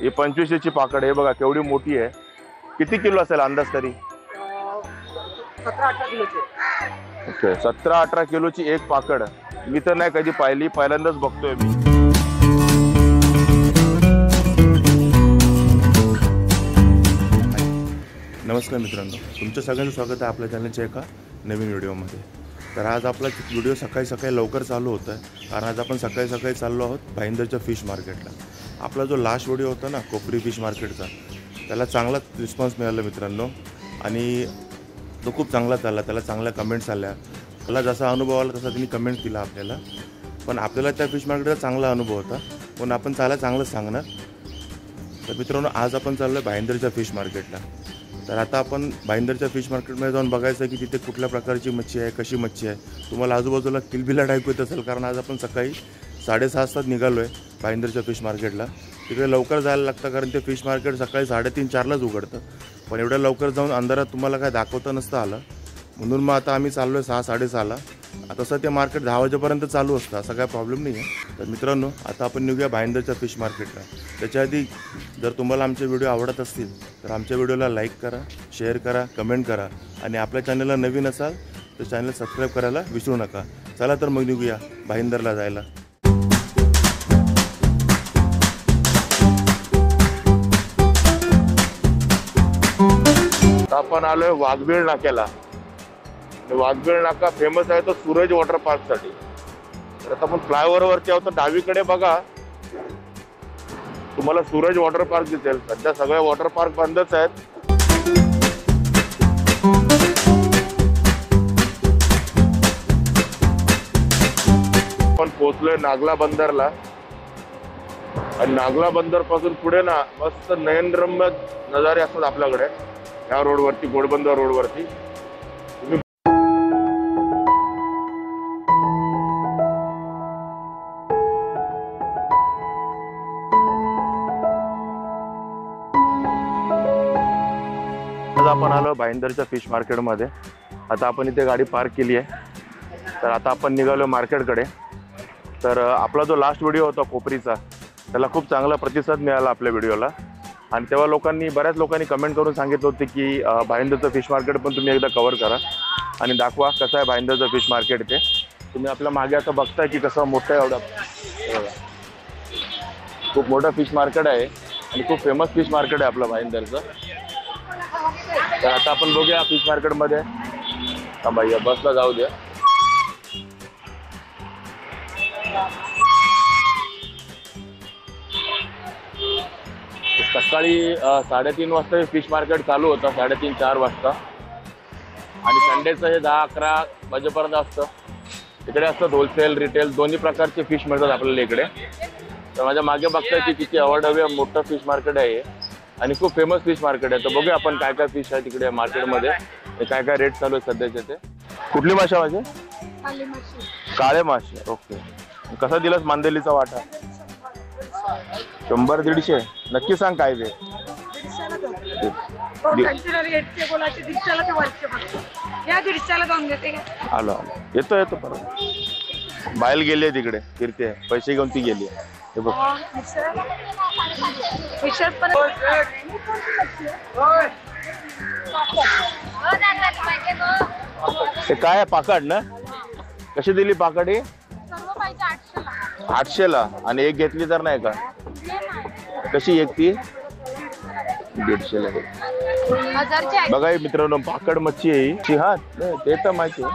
ही 25ची पाकड आहे बघा, केवढी मोठी आहे. किती किलो असेल अंदाज तरी? 17-18 किलोची. ओके, 17-18 किलोची एक पाकड. मी तर नाही कधी पाहिली, पहिल्यांदाच बघतोय मी. नमस्कार मित्रांनो, तुमचं सगळ्यांचं स्वागत आहे आपल्या चॅनलच्या एका नवीन व्हिडिओमध्ये. तर आज आपला व्हिडिओ सकाळी लवकर चालू होता आहे, कारण आज आपण सकाळी चाललो आहोत भाईंदरच्या फिश मार्केटला. आपला जो लास्ट व्हिडिओ होता ना कोपरी फिश मार्केटचा, त्याला चांगला रिस्पॉन्स मिळाला मित्रांनो, आणि तो खूप चांगला चालला. त्याला चांगल्या कमेंट्स आल्या. मला जसा अनुभव आला तसा त्यांनी कमेंट्स दिला आपल्याला. पण आपल्याला त्या फिश मार्केटचा चांगला अनुभव होता, पण आपण त्याला चांगलंच सांगणार. तर मित्रांनो, आज आपण चाललो आहे भाईंदरच्या फिश मार्केटला. तर आता आपण भाईंदरच्या फिश मार्केटमध्ये जाऊन बघायचं की तिथे कुठल्या प्रकारची मच्छी आहे, कशी मच्छी आहे. तुम्हाला आजूबाजूला किलबिलाट ऐकू येत असेल, कारण आज आपण सकाळी 6:30 वाजता निघालो आहे भाईंदरच्या फिश मार्केटला. तिकडे लवकर जायला लागतं, कारण ते फिश मार्केट सकाळी 3:30-4लाच उघडतं. पण एवढ्या लवकर जाऊन अंधारात तुम्हाला काय दाखवता नसतं आलं, म्हणून मग आता आम्ही चाललो आहे 6-6:30ला. तसं ते मार्केट 10 वाजेपर्यंत चालू असतं, असा काय प्रॉब्लेम नाही आहे. तर मित्रांनो, आता आपण निघूया भाईंदरच्या फिश मार्केटला. त्याच्या आधी जर तुम्हाला आमचे व्हिडिओ आवडत असतील तर आमच्या व्हिडिओला लाईक करा, शेअर करा, कमेंट करा, आणि आपल्या चॅनलला नवीन असाल तर चॅनल सबस्क्राईब करायला विसरू नका. चला तर मग निघूया भाईंदरला जायला. आपण आलोय वाघबीळ नाक्याला. वाघबीळ नाका फेमस आहे तो सूरज वॉटर पार्क साठी. तर आता आपण फ्लायओव्हर वरती आहोत. डावीकडे बघा तुम्हाला सूरज वॉटर पार्क दिसेल. सध्या सगळे वॉटर पार्क बंदच आहेत. आपण पोहोचलोय नागला बंदरला, आणि नागला बंदर पासून पुढे ना मस्त नयनरम्य नजारे असतात आपल्याकडे या रोडवरती, घोडबंदर रोडवरती. आपण आलो भाईंदरच्या फिश मार्केटमध्ये. आता आपण इथे गाडी पार्क केली आहे. तर आता आपण निघालो मार्केटकडे. तर आपला जो लास्ट व्हिडिओ होता कोपरीचा, त्याला खूप चांगला प्रतिसाद मिळाला आपल्या व्हिडिओला. आणि तेव्हा बऱ्याच लोकांनी कमेंट करून सांगितलं होतं की भाईंदरचं फिश मार्केट पण तुम्ही एकदा कव्हर करा आणि दाखवा कसं आहे भाईंदरचं फिश मार्केट. ते तुम्ही आपल्या मागे आता बघताय की कसं मोठं आहे. एवढं खूप मोठं फिश मार्केट आहे आणि खूप फेमस फिश मार्केट आहे आपलं भाईंदरचं. तर आता आपण बघूया फिश मार्केटमध्ये. भैया बसला जाऊ द्या. सकाळी 3:30 वाजता हे फिश मार्केट चालू होतं, 3:30-4 वाजता. आणि संडेचं हे 10-11 वाजेपर्यंत असतं. इकडे असतं होलसेल, रिटेल दोन्ही प्रकारचे फिश मिळतात आपल्याला इकडे. तर माझ्या मागे बघताय की किती अवाढव्य मोठं फिश मार्केट आहे आणि खूप फेमस फिश मार्केट आहे. तर बघूया आपण काय काय फिश आहे तिकडे मार्केटमध्ये, काय काय रेट चालू आहे सध्याचे. ते कुठली मासे माझे? काळे मासे. ओके. कसा दिलास मांदेलीचा वाटा? 100-150. नक्की सांग काय ते. आलो येतो परत. बायल गेली आहे तिकडे, फिरते, पैसे घेऊन ती गेली आहे. हे बघ ते काय आहे पाकड ना? कशी दिली पाकड? 800ला. आणि एक घेतली तर नाही का? कशी एक ती? 150ला. बघा मित्रांनो, पाकड मच्छी आहे. हा ते तर माहिती आहे.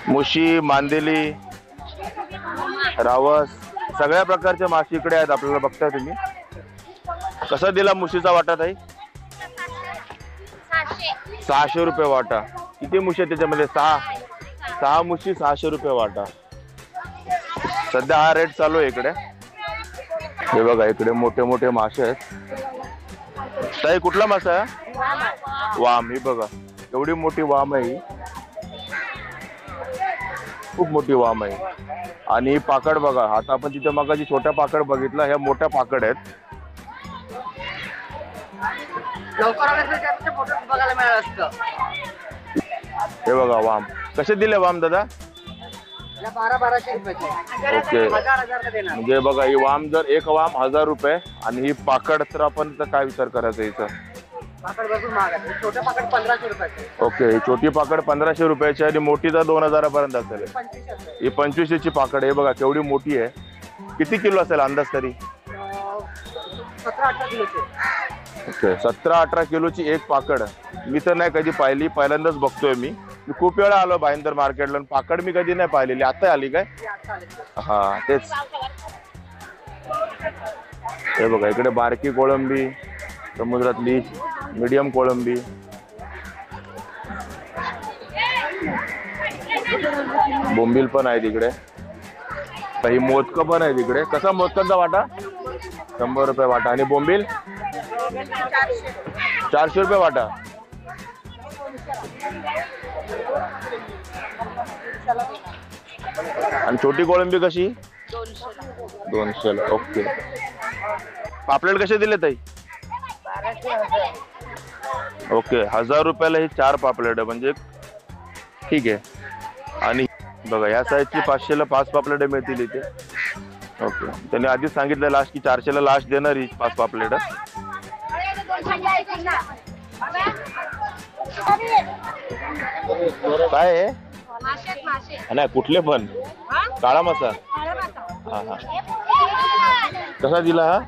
मुशी, मांदेली, रावस, सगळ्या प्रकारचे मासे इकडे आहेत आपल्याला. बघताय तुम्ही. कसा दिला मुशीचा वाटा ताई? 600 रुपये वाटा. किती मुशी आहे त्याच्यामध्ये? 6 मुशी, 600 रुपये वाटा. सध्या हा रेट चालू आहे इकडे. हे बघा इकडे मोठे मोठे मासे आहेत. ताई कुठला मासा आहे? वाम. ही बघा एवढी मोठी वाम आहे, खूप मोठी वाम आहे. आणि पाकड बघा. आता आपण तिथे मगाची छोट्या पाकड बघितला, ह्या मोठ्या पाकड आहेत. बघायला मिळालं असतं. हे बघा वाम. कसे दिले वाम दादा? 1200 रुपयाचे. ओके. म्हणजे बघा ही वाम जर एक वाम 1000 रुपये आणि ही पाकड तर आपण काय विचार करायचा हिचा? पाकड भरपूर महाग आहे. छोटे पाकड 1500 रुपयाचे. ओके. ही छोटी पाकड 1500 रुपयाची आणि मोठी तर 2000 पर्यंत असेल. 2500. ही 2500 ची पाकड आहे बघा केवढी मोठी आहे. किती किलो असेल अंदाज तरी? 17-18 किलोचे. ओके. 17-18 किलोची एक पाकड. मी तर नाही कधी पाहिली, पहिल्यांदाच बघतोय मी. खूप वेळा आलो भाईंदर मार्केटला, पाकड मी कधी नाही पाहिलेली. आता आली काय? हा तेच. हे बघा इकडे बारकी कोळंबी, समुद्रातली मीडियम कोळंबी, बोंबील पण आहे तिकडे. काही मोदक पण आहे तिकडे. कसा मोदकांचा वाटा? 100 रुपये वाटा. आणि बोंबील 400 रुपये वाटा. आणि छोटी कोळंबी कशी? 200. ओके. पापलेट कसे दिले ताई? ओके. 1000 रुपयाला ही 4 पापलेट म्हणजे ठीक आहे. आणि बघा या साईजची 500 ला 5 पापलेट मिळतील इथे. ओके. त्यांनी आधीच सांगितलं लास्ट की 400 ला लास्ट देणार ही 5 पापलेट. काय आहे? नाही कुठले पण? काळा मासा. हा हा. कसा दिला हा?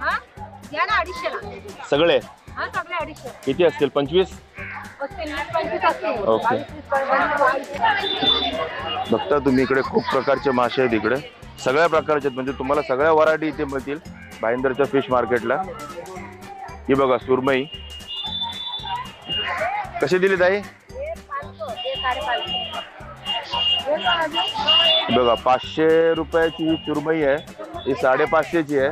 सगळे किती असतील? 25. ओके. बघता तुम्ही इकडे खूप प्रकारचे मासे आहेत इकडे. सगळ्या प्रकारचे म्हणजे तुम्हाला सगळ्या व्हरायटी इथे मिळतील भाईंदरच्या फिश मार्केटला. ही बघा सुरमई कशी दिली ताई? बघा 500 रुपयाची ही सुरमई आहे. ही 550 ची आहे.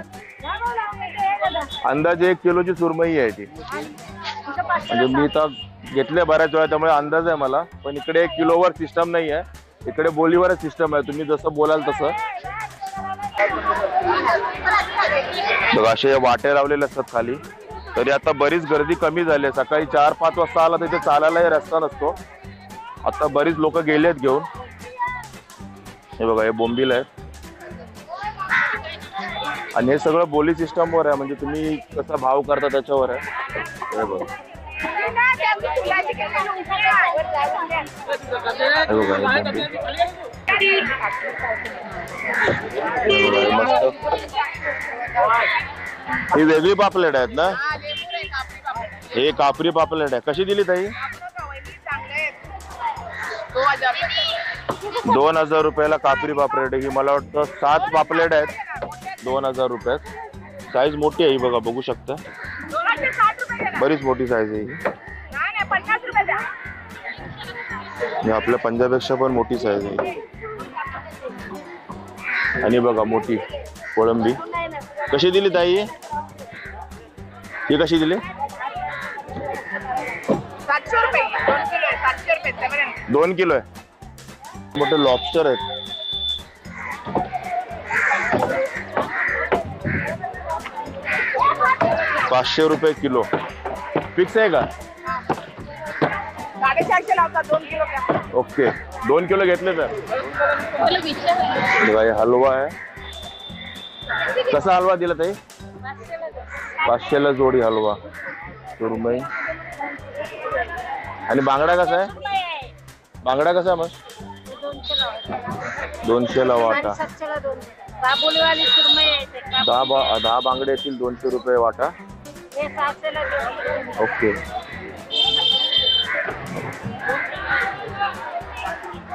अंदाजे 1 किलोची सुरमई आहे ती. म्हणजे मी तर घेतले बऱ्याच वेळा त्यामुळे अंदाज आहे मला. पण इकडे 1 किलोवर सिस्टम नाही आहे. इकडे बोलीवरच सिस्टम आहे. तुम्ही जसं बोलाल तसं. बघा असे वाटे लावलेले असतात खाली. तरी आता बरीच गर्दी कमी झाली आहे. सकाळी 4-5 वाजता आला तिथे चालायलाही रस्ता नसतो. आता बरीच लोक गेलेत घेऊन. हे बघा हे बोंबील आहेत. आणि हे सगळं बोली सिस्टमवर आहे. म्हणजे तुम्ही कसा भाव करता त्याच्यावर आहे. हे बघा ही वेगळी पापलेट आहेत ना? हे कापरी पापलेट आहे. कशी दिली ताई? 2000 रुपयाला कापरी पापलेट आहे. ही मला वाटतं 7 पापलेट आहेत 2000 रुपयात. साईज मोठी आहे ही बघा बघू शकता. बरीच मोठी साईज आहे ही. आपल्या पंजाबपेक्षा पण मोठी साईज आहे. आणि बघा मोठी कोळंबी कशी दिली ताई? ही कशी दिली? 700 रुपये. 2 किलो आहे. मोठे लॉबस्टर आहेत. ₹500 किलो. फिक्स आहे का? 450 लावतात 2 किलो. ओके. 2 किलो घेतले तर हलवा आहे. कसा हलवा दिला ताई? 500 ला जोडी हलवा. सुरमई. आणि बांगडा कसा आहे? बांगडा कसा आहे मग? 200 ला वाटा. 10 बांगडे येतील 200 रुपये वाटा. ओके.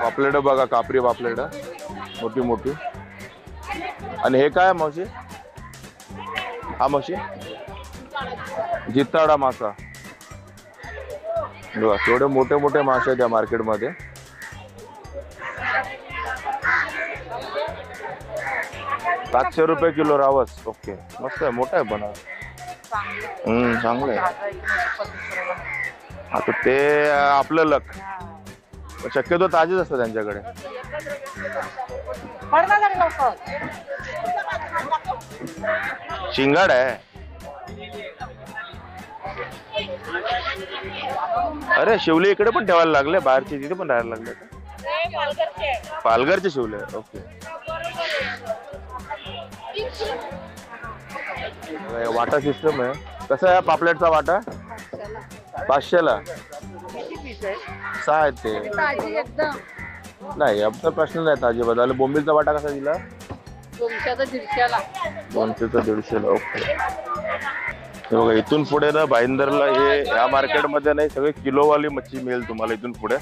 पापलेट बघा कापरी पापलेट मोठी मोठी. आणि हे काय मावशी? हा मावशी जिताडा मासा. बघा थोडे मोठे मोठे मासे आहेत या मार्केटमध्ये. ₹700 किलो रावस. ओके मस्त आहे. मोठा आहे बनव. चांगलं आहे. आता ते आपलं लक. शक्यतो ताजेच असतात त्यांच्याकडे. शिंगाड आहे. अरे शिवले इकडे पण ठेवायला लागले. बाहेरचे तिथे पण राहायला लागले. पालघरचे शिवले. ओके. वाटा सिस्टम आहे. कसा आहे पापलेटचा वाटा? 500ला 6 आहेत ते. नाही आमचा प्रश्न नाही ताजी बदल. बोंबीलचा वाटा कसा दिला? 200-150ला. ओके. हे बघा इथून पुढे ना भाईंदरला हे या मार्केटमध्ये नाही सगळे किलोवाली मच्छी मिळेल तुम्हाला इथून पुढे.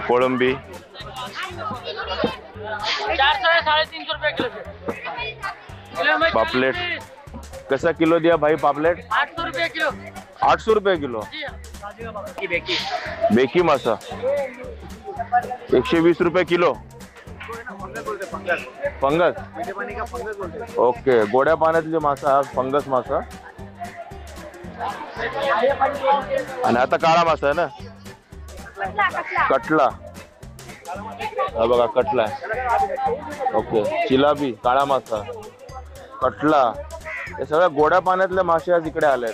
कोळंबी 400-350 रुपये किलो. पापलेट कैसा किलो दिया भाई? पापलेट 800 रुपये किलो. 800 रुपये किलो. बेकी मासा 120 रुपये किलो. फंगस. ओके. गोड्या पाण्यातले मासा फंगस मासा. आणि आता काळा मासा आहे ना कटला. हा बघा कटला आहे. ओके. चिलाबी काळा मासा कटला हे सगळ्या गोड्या पाण्यातले मासे आज इकडे आलेत.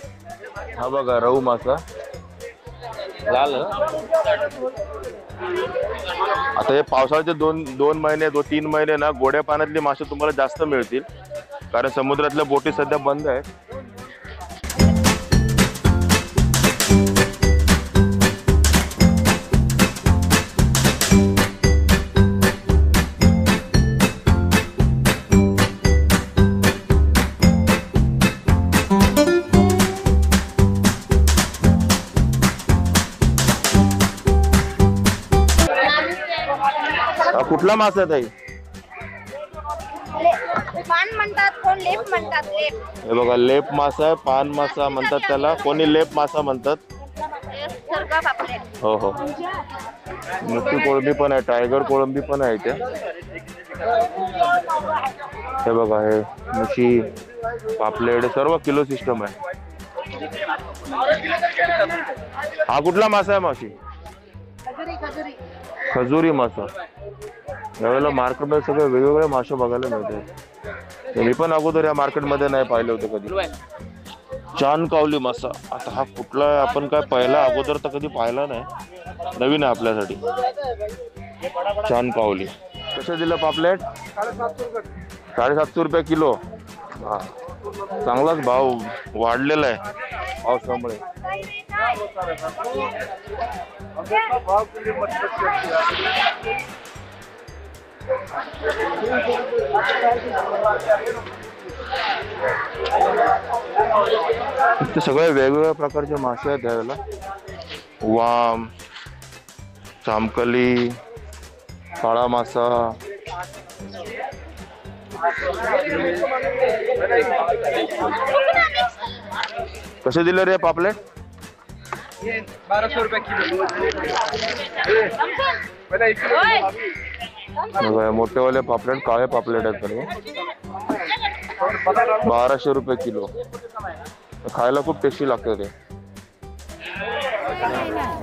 हा बघा रहू मासा लाल. आता हे पावसाळ्याचे दोन महिने 2-3 महिने ना गोड्या पाण्यातली मासे तुम्हाला जास्त मिळतील कारण समुद्रातल्या बोटी सध्या बंद आहेत. कुठला मासा आहे ताई? पान म्हणतात, कोण लेप म्हणतात. लेप हे बघा लेप मासा आहे. पान मासा म्हणतात त्याला. कोणी लेप मासा म्हणतात. हो हो. मोठी कोळंबी पण आहे. टायगर कोळंबी पण आहे इथे. हे बघा हे मुशी पापलेट सर्व किलो सिस्टम आहे. हा कुठला मासा आहे मावशी? खजुरी मासा. यावेळेला मार्केटमध्ये सगळे वेगवेगळे मासे बघायला मिळते. मी पण अगोदर या मार्केटमध्ये नाही पाहिले होते कधी. चांदकावली मासा. आता हा कुठला आपण काय पहिला अगोदर तर कधी पाहिला नाही. नवीन आहे आपल्यासाठी. चांदकावली कसं दिलं पापलेट? 750 रुपये किलो. हा चांगलाच भाव वाढलेला आहे पावसामुळे. सगळे वेगवेगळ्या प्रकारचे मासे आहेत त्यावेळेला. वाम चामकली काळा मासा. कसे दिले रे पापलेट? 1200 रुपये किलो. मोठेवाले पापलेट काळे पापलेट आहेत सर्व. 1200 रुपये किलो. खायला खूप टेस्टी लागतं ते.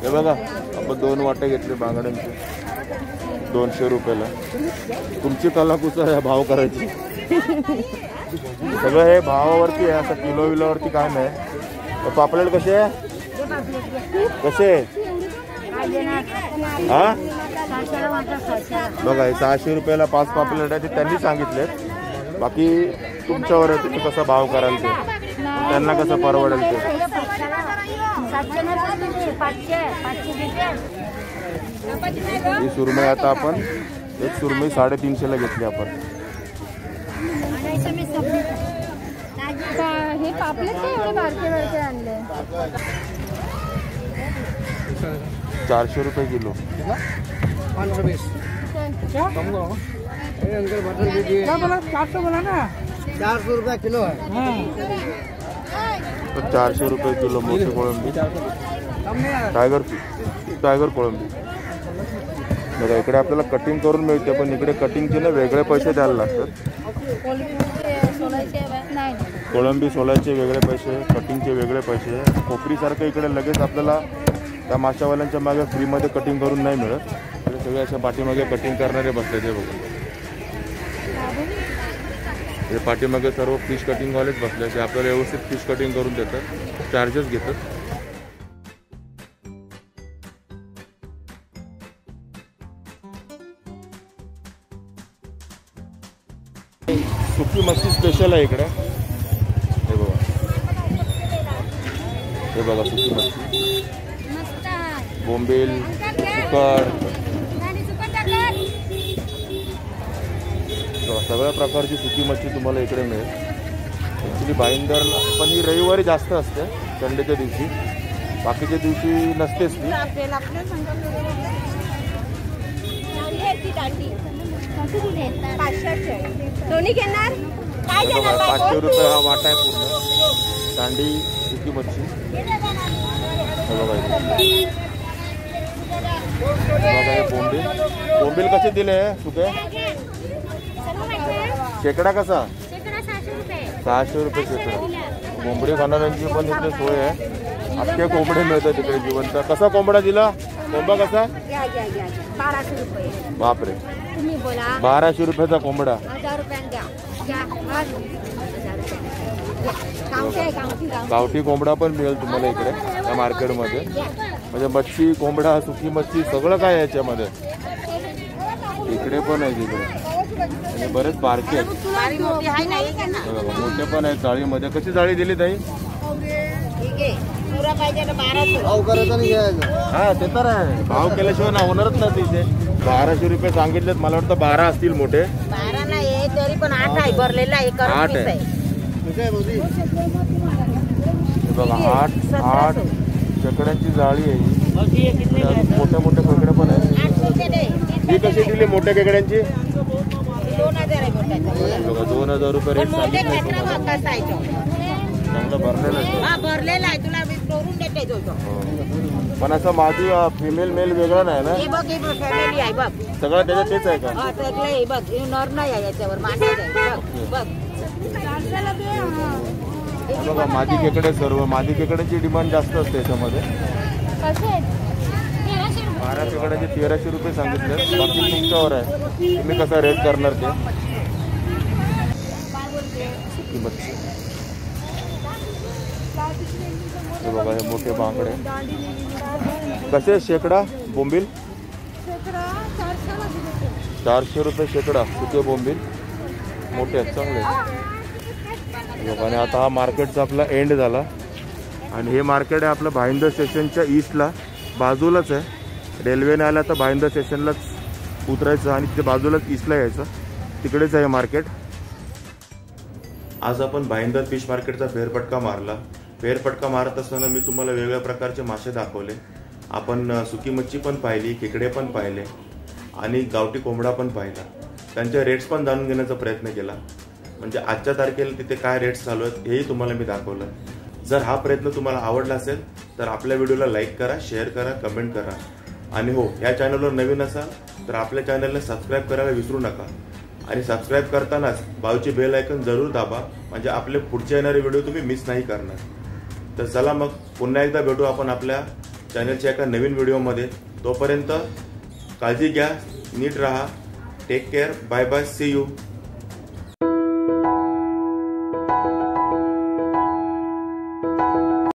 हे बघा आपण 2 वाटे घेतले बांगड्यांचे 200 रुपयाला. तुमची कलाकुसर आहे भाव करायची. सगळं हे भावावरती आहे असं किलो विलोवरती काय नाही. पापलेट कसे आहे? कसे हा बघा 600 रुपयाला 5 पापलेट आहे ते त्यांनी सांगितले. बाकी तुमच्यावर आहे तुम्ही कसा भाव कराल ते. त्यांना कसं परवडेल ते. ही सुरमई आता आपण एक सुरमई 350ला घेतली आपण. हे पापलेट काय एवढे बारके बारके आणले? 400 रुपये किलो. 400 बोला ना. 400 रुपये किलो है. 400 रुपये किलो मोठी कोळंबी. टायगर कोळंबी. बघा इकडे आपल्याला कटिंग करून मिळते पण इकडे कटिंगचे ना वेगळे पैसे द्यायला लागतात. कोळंबी सोलायचे वेगळे पैसे, कटिंगचे वेगळे पैसे. कोपरीसारखं इकडे लगेच आपल्याला त्या माशावाल्यांच्या मागे फ्रीमध्ये कटिंग करून नाही मिळत. इकडे सगळे अशा पाठीमागे कटिंग करणारे बसले ते बघून. हे पाठीमागे सर्व फिश कटिंगवालेच बसले. ते आपल्याला व्यवस्थित फिश कटिंग करून देतात. चार्जेस घेतात. स्पेशल आहे इकडे. हे बघा, हे बघा सुकी मच्छी, बोंबील, सुकट, सगळ्या प्रकारची सुकी मच्छी तुम्हाला इकडे मिळेल. ॲक्च्युली भाईंदरला पण ही रविवारी जास्त असते, संडेच्या दिवशी. बाकीच्या दिवशी नसतेच ती. दोन्ही घेणार काय घेणार? 500 रुपये हा वाटा आहे पूर्ण. दांडी सुकी मच्छी. बघा बोंबील, बोंबील कसे दिले सुके? शेकडा कसा? 600 रुपये शेकडा. कोंबडी खाणाऱ्यांची पण इथे सोय आहे. अख्खे कोंबडे मिळतात तिकडे जिवंत. कसा कोंबडा दिला? कोंबडा कसा? 1200 रुपये. बापरे, तुम्ही बोला 1200 रुपयाचा कोंबडा. 1000 रुपयांनी द्या. गावठी कोंबडा पण मिळेल तुम्हाला इकडे या मार्केटमध्ये. म्हणजे मच्छी, कोंबडा, सुकी मच्छी सगळं काय आहे याच्यामध्ये. इकडे पण आहे तिकडे आणि बरेच बारके आहेत. मोठे पण आहेत जाळीमध्ये. कशी जाळी दिली ताई? हा ते तर आहे, भाव केल्याशिवाय ना होणारच ना तिथे. 1200 रुपये सांगितलेत, मला वाटतं 12 असतील मोठे. 12 नाही तरी पण 8 आहे भरलेला आहे. 8 आहे. बघा 8 खेकड्यांची जाळी आहे. मोठ्या मोठ्या खेकडे पण आहेत. ही कशी दिली मोठ्या खेकड्यांची? 2000 आहे बघा 2000 रुपये रेट सांगितले. चांगलं भरलेलं आहे. भरलेला आहे, तुला मी करून देते जो. पण असं माझी फिमेल मेल वेगळं नाही ना? हे बघ, हे फॅमिली आहे बघ. सगळं त्याच्यात तेच आहे का? हा सगळं हे बघ, हे नर नाही आहे याच्यावर, माणूस आहे बघ बघ. बघा माझी खेकडे सर्व. माझी खेकड्यांची डिमांड जास्त असते याच्यामध्ये. 12 खेकड्याचे 1300 रुपये सांगितले. बाकी तुमच्यावर आहे, तुम्ही कसा रेट करणार ते. सुकी मच्छी. हे बघा हे मोठे बांगडे कसे शेकडा? बोंबील 400 रुपये शेकडा. सुके बोंबील मोठे आहेत, चांगले. आणि आता हा मार्केटचा आपला एंड झाला. आणि हे मार्केट आहे आपलं भाईंदर स्टेशनच्या ईस्टला, बाजूलाच आहे. रेल्वेने आला तर भाईंदर स्टेशनलाच उतरायचं आणि तिथे बाजूलाच ईस्टला यायचं. तिकडेच आहे मार्केट. आज आपण भाईंदर फिश मार्केटचा फेरफटका मारला. फेरफटका मारत असताना मी तुम्हाला वेगवेगळ्या प्रकारचे मासे दाखवले. आपण सुकी मच्छी पण पाहिली, खेकडे पण पाहिले आणि गावठी कोंबडा पण पाहिला. त्यांचे रेट्स पण जाणून घेण्याचा प्रयत्न केला. म्हणजे आजच्या तारखेला तिथे काय रेट्स चालू आहेत हेही तुम्हाला मी दाखवलं. जर हा प्रयत्न तुम्हाला आवडला असेल तर आपल्या व्हिडिओला लाईक करा, शेअर करा, कमेंट करा. आणि हो, या चॅनलवर नवीन असाल तर आपल्या चॅनलला सबस्क्राईब करायला विसरू नका. आणि सबस्क्राईब करतानाच बाजूची बेल आयकॉन जरूर दाबा, म्हणजे आपले पुढचे येणारे व्हिडिओ तुम्ही मिस नाही करणार. तर चला मग पुन्हा एकदा भेटू आपण आपल्या चॅनलच्या एका नवीन व्हिडिओमध्ये. तोपर्यंत काळजी घ्या, नीट राहा. Take care. Bye bye. See you.